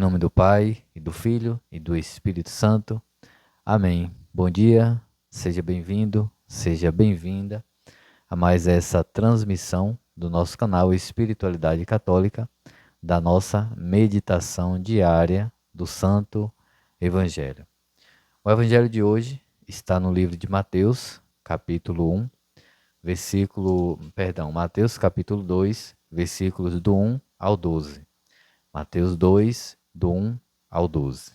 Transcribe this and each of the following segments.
nome do Pai, e do Filho, e do Espírito Santo. Amém. Bom dia, seja bem-vindo, seja bem-vinda a mais essa transmissão do nosso canal Espiritualidade Católica, da nossa meditação diária do Santo Evangelho. O Evangelho de hoje está no livro de Mateus, capítulo 1, Mateus capítulo 2, versículos do 1 ao 12. Mateus 2, do 1 ao 12.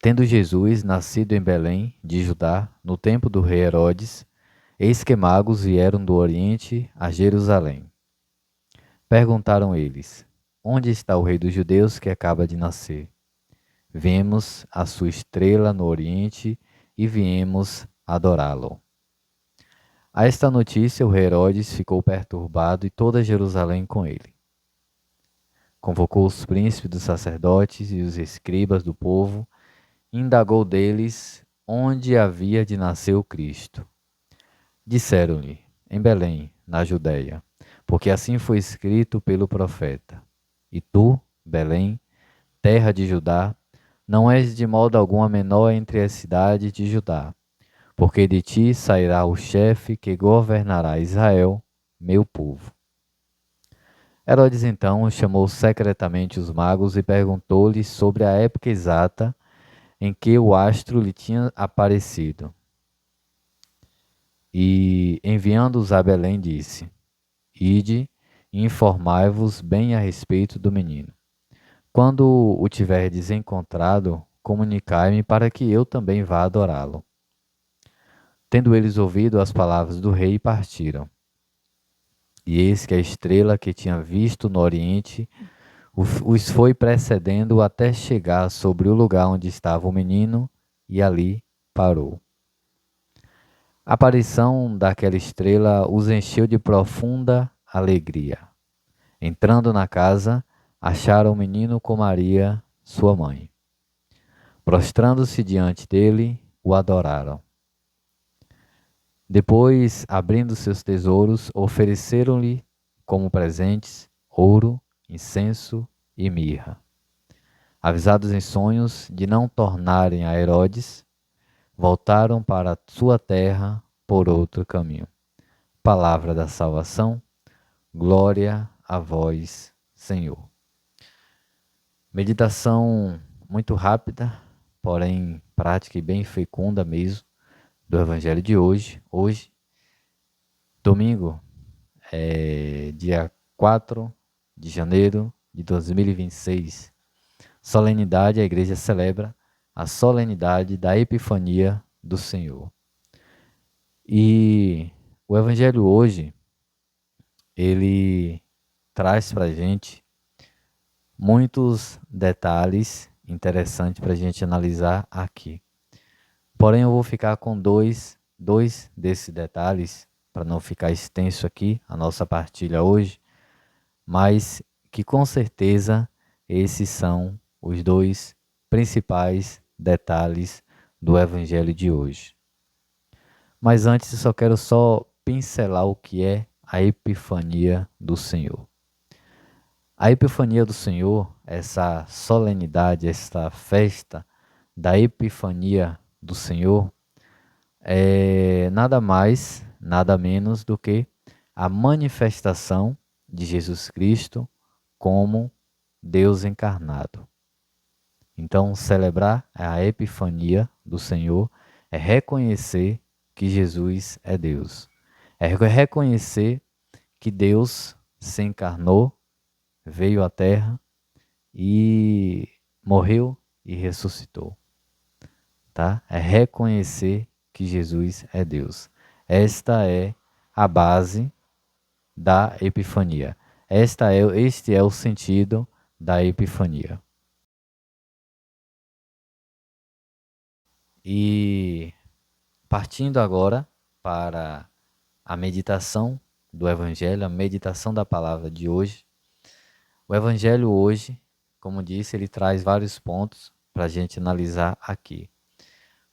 Tendo Jesus nascido em Belém de Judá, no tempo do rei Herodes, eis que magos vieram do Oriente a Jerusalém. Perguntaram eles: Onde está o rei dos judeus que acaba de nascer? Vemos a sua estrela no Oriente e viemos adorá-lo. A esta notícia o rei Herodes ficou perturbado e toda Jerusalém com ele. Convocou os príncipes dos sacerdotes e os escribas do povo, e indagou deles onde havia de nascer o Cristo. Disseram-lhe: em Belém, na Judéia, porque assim foi escrito pelo profeta. E tu, Belém, terra de Judá, não és de modo algum a menor entre as cidades de Judá, porque de ti sairá o chefe que governará Israel, meu povo. Herodes então chamou secretamente os magos e perguntou-lhes sobre a época exata em que o astro lhe tinha aparecido. E, enviando-os a Belém, disse: Ide e informai-vos bem a respeito do menino. Quando o tiverdes encontrado, comunicai-me para que eu também vá adorá-lo. Tendo eles ouvido as palavras do rei, partiram. E eis que a estrela que tinha visto no oriente os foi precedendo até chegar sobre o lugar onde estava o menino, e ali parou. A aparição daquela estrela os encheu de profunda alegria. Entrando na casa, acharam o menino com Maria, sua mãe. Prostrando-se diante dele, o adoraram. Depois, abrindo seus tesouros, ofereceram-lhe como presentes ouro, incenso e mirra. Avisados em sonhos de não tornarem a Herodes, voltaram para a sua terra por outro caminho. Palavra da salvação, glória a vós, Senhor. Meditação muito rápida, porém prática e bem fecunda mesmo, do Evangelho de hoje. Hoje, domingo, dia 4 de janeiro de 2026. Solenidade, a igreja celebra a solenidade da Epifania do Senhor. E o Evangelho hoje, ele traz para a gente muitos detalhes interessantes para a gente analisar aqui. Porém, eu vou ficar com dois desses detalhes, para não ficar extenso aqui a nossa partilha hoje, mas que com certeza esses são os dois principais detalhes do Evangelho de hoje. Mas antes eu só quero pincelar o que é a Epifania do Senhor. A Epifania do Senhor, essa solenidade, esta festa da Epifania do Senhor, é nada mais, nada menos do que a manifestação de Jesus Cristo como Deus encarnado. Então, celebrar a Epifania do Senhor é reconhecer que Jesus é Deus. É reconhecer que Deus se encarnou, veio à Terra e morreu e ressuscitou. Tá? É reconhecer que Jesus é Deus. Esta é a base da Epifania. Este é o sentido da Epifania. E partindo agora para a meditação do Evangelho, a meditação da palavra de hoje. O Evangelho hoje, como disse, ele traz vários pontos para a gente analisar aqui.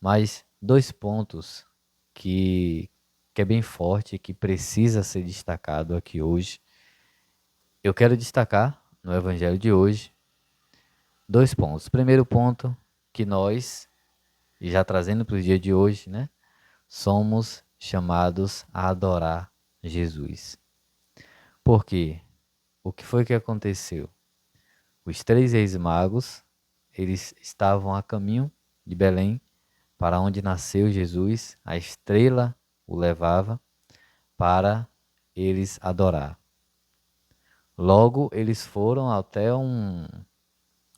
Mas dois pontos que é bem forte e que precisa ser destacado aqui hoje. Eu quero destacar no evangelho de hoje, 2 pontos. Primeiro ponto, que nós, e já trazendo para o dia de hoje, né, somos chamados a adorar Jesus. Por quê? O que foi que aconteceu? Os 3 reis magos, eles estavam a caminho de Belém, para onde nasceu Jesus, a estrela o levava para eles adorar. Logo, eles foram até um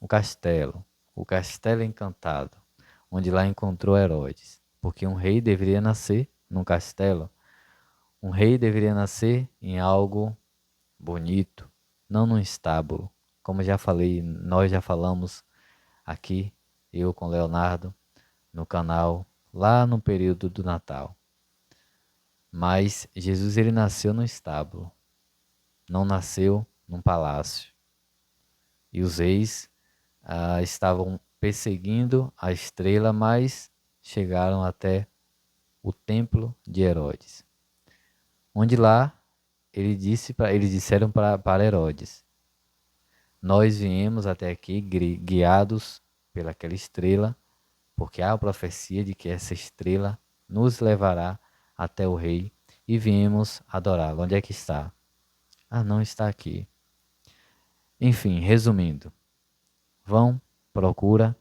castelo, o Castelo Encantado, onde lá encontrou Herodes, porque um rei deveria nascer num castelo, um rei deveria nascer em algo bonito, não num estábulo. Como já falei, nós já falamos aqui, eu com Leonardo, no canal, lá no período do Natal. Mas Jesus ele nasceu no estábulo, não nasceu num palácio. E os reis estavam perseguindo a estrela, mas chegaram até o templo de Herodes, onde lá eles disseram para Herodes: nós viemos até aqui guiados pelaquela estrela, porque há a profecia de que essa estrela nos levará até o rei e viemos adorá-lo. Onde é que está? Ah, não está aqui. Enfim, resumindo, vão, procura,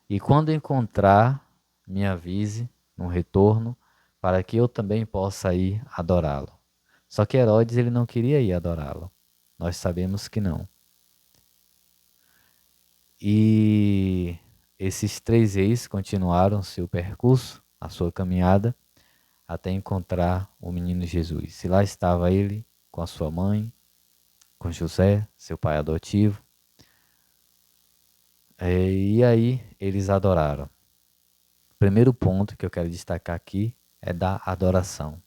e quando encontrar, me avise no retorno, para que eu também possa ir adorá-lo. Só que Herodes ele não queria ir adorá-lo. Nós sabemos que não. E esses 3 reis continuaram seu percurso, a sua caminhada, até encontrar o menino Jesus. E lá estava ele com a sua mãe, com José, seu pai adotivo. E aí eles adoraram. O primeiro ponto que eu quero destacar aqui é da adoração.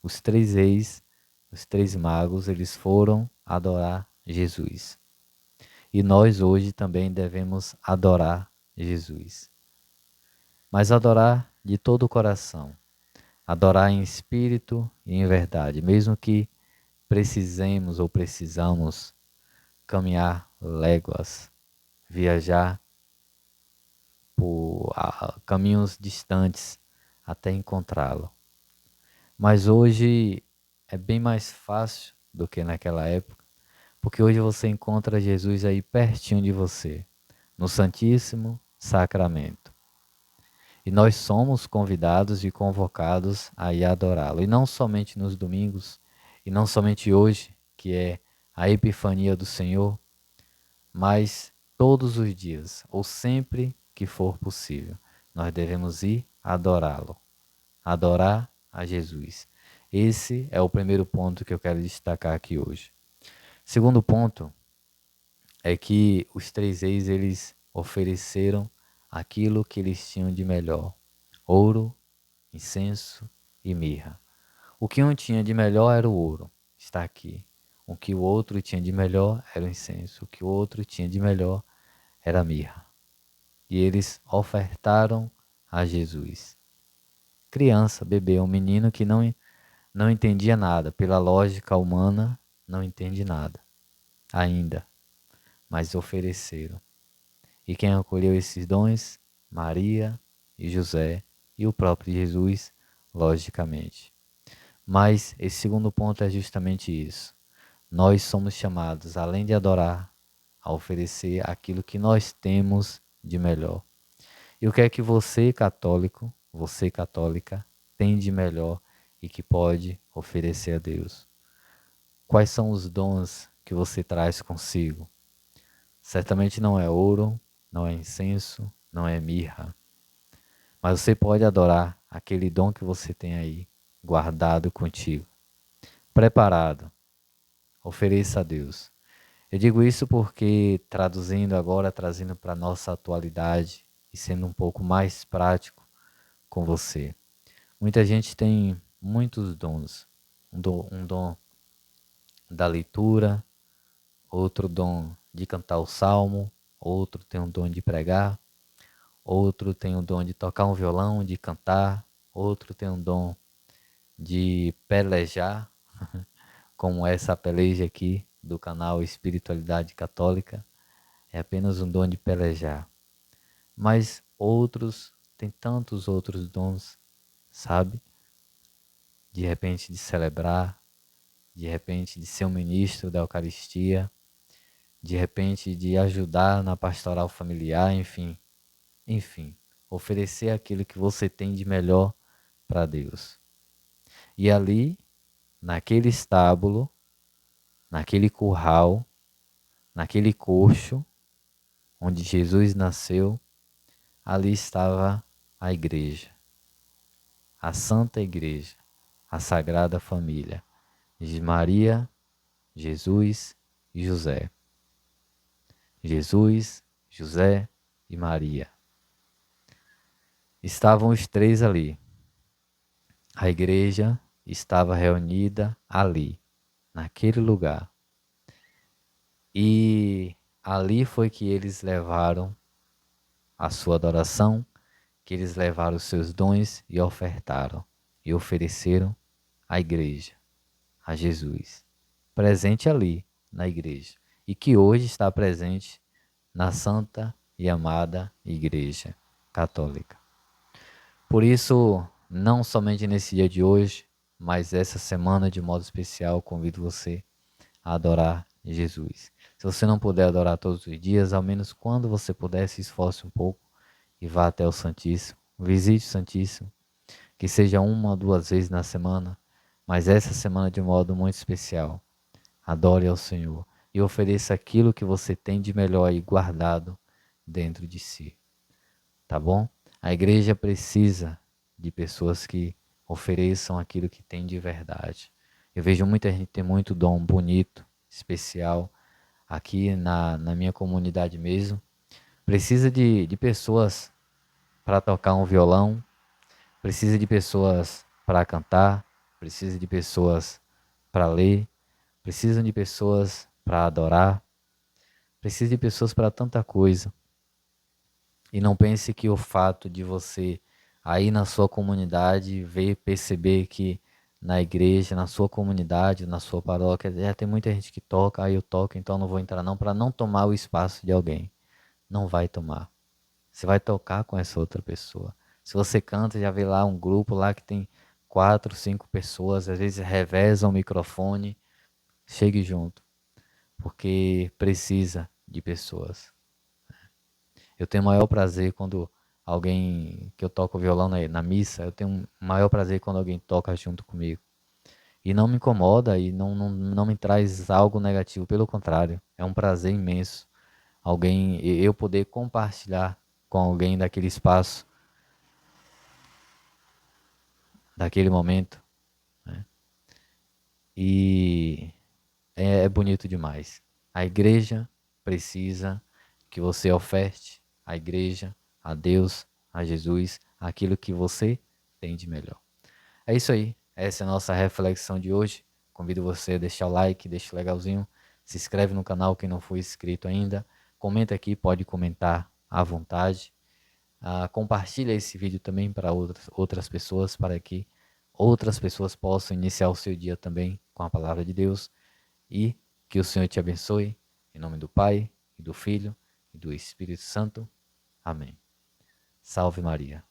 Os 3 reis, os 3 magos, eles foram adorar Jesus. E nós hoje também devemos adorar Jesus. Mas adorar de todo o coração. Adorar em espírito e em verdade. Mesmo que precisemos ou precisamos caminhar léguas, viajar por caminhos distantes até encontrá-lo. Mas hoje é bem mais fácil do que naquela época, porque hoje você encontra Jesus aí pertinho de você, no Santíssimo Sacramento. E nós somos convidados e convocados a ir adorá-lo. E não somente nos domingos, e não somente hoje, que é a Epifania do Senhor, mas todos os dias, ou sempre que for possível, nós devemos ir adorá-lo. Adorar a Jesus. Esse é o primeiro ponto que eu quero destacar aqui hoje. Segundo ponto é que os 3 reis eles ofereceram aquilo que eles tinham de melhor: ouro, incenso e mirra. O que um tinha de melhor era o ouro, está aqui. O que o outro tinha de melhor era o incenso. O que o outro tinha de melhor era a mirra. E eles ofertaram a Jesus. Criança, bebê, um menino que não entendia nada. Pela lógica humana, não entende nada ainda, mas ofereceram. E quem acolheu esses dons? Maria e José e o próprio Jesus, logicamente. Mas esse segundo ponto é justamente isso. Nós somos chamados, além de adorar, a oferecer aquilo que nós temos de melhor. E o que é que você, católico, você, católica, tem de melhor e que pode oferecer a Deus? Quais são os dons que você traz consigo? Certamente não é ouro, não é incenso, não é mirra. Mas você pode adorar aquele dom que você tem aí, guardado contigo, preparado. Ofereça a Deus. Eu digo isso porque, traduzindo agora, trazendo para a nossa atualidade e sendo um pouco mais prático com você. Muita gente tem muitos dons. Um dom da leitura, outro dom de cantar o salmo, outro tem um dom de pregar, outro tem um dom de tocar um violão, de cantar, outro tem um dom de pelejar, como essa peleja aqui do canal Espiritualidade Católica é apenas um dom de pelejar. Mas outros, tem tantos outros dons, sabe? De repente de celebrar, de repente de ser um ministro da Eucaristia, de repente de ajudar na pastoral familiar, enfim, oferecer aquilo que você tem de melhor para Deus. E ali, naquele estábulo, naquele curral, naquele coxo onde Jesus nasceu, ali estava a igreja, a Santa Igreja, a Sagrada Família de Maria, Jesus e José. Jesus, José e Maria. Estavam os três ali. A igreja estava reunida ali, naquele lugar. E ali foi que eles levaram a sua adoração, que eles levaram os seus dons e ofertaram e ofereceram à igreja, a Jesus, presente ali na igreja e que hoje está presente na santa e amada Igreja Católica. Por isso, não somente nesse dia de hoje, mas essa semana de modo especial, convido você a adorar Jesus. Se você não puder adorar todos os dias, ao menos quando você puder, se esforce um pouco e vá até o Santíssimo. Visite o Santíssimo, que seja uma ou duas vezes na semana, mas essa semana de modo muito especial. Adore ao Senhor e ofereça aquilo que você tem de melhor aí guardado dentro de si. Tá bom? A igreja precisa de pessoas que ofereçam aquilo que tem de verdade. Eu vejo muita gente ter muito dom bonito, especial, aqui na minha comunidade mesmo. Precisa de pessoas para tocar um violão, precisa de pessoas para cantar, precisa de pessoas para ler, precisa de pessoas para adorar, precisa de pessoas para tanta coisa. E não pense que o fato de você aí na sua comunidade ver, perceber que na igreja, na sua comunidade, na sua paróquia, já tem muita gente que toca, aí eu toco, então não vou entrar não, para não tomar o espaço de alguém. Não vai tomar. Você vai tocar com essa outra pessoa. Se você canta, já vê lá um grupo lá que tem 4, 5 pessoas, às vezes revezam o microfone, chegue junto, porque precisa de pessoas. Eu tenho o maior prazer quando alguém que eu toco violão na missa, eu tenho o maior prazer quando alguém toca junto comigo. E não me incomoda e não me traz algo negativo, pelo contrário, é um prazer imenso eu poder compartilhar com alguém daquele espaço, daquele momento, né? E é bonito demais. A igreja precisa que você oferte à igreja, a Deus, a Jesus, aquilo que você tem de melhor. É isso aí. Essa é a nossa reflexão de hoje. Convido você a deixar o like, deixa o legalzinho. Se inscreve no canal quem não for inscrito ainda. Comenta aqui, pode comentar à vontade. Compartilha esse vídeo também para outras pessoas, para que outras pessoas possam iniciar o seu dia também com a palavra de Deus. E que o Senhor te abençoe. Em nome do Pai, e do Filho, e do Espírito Santo. Amém. Salve Maria.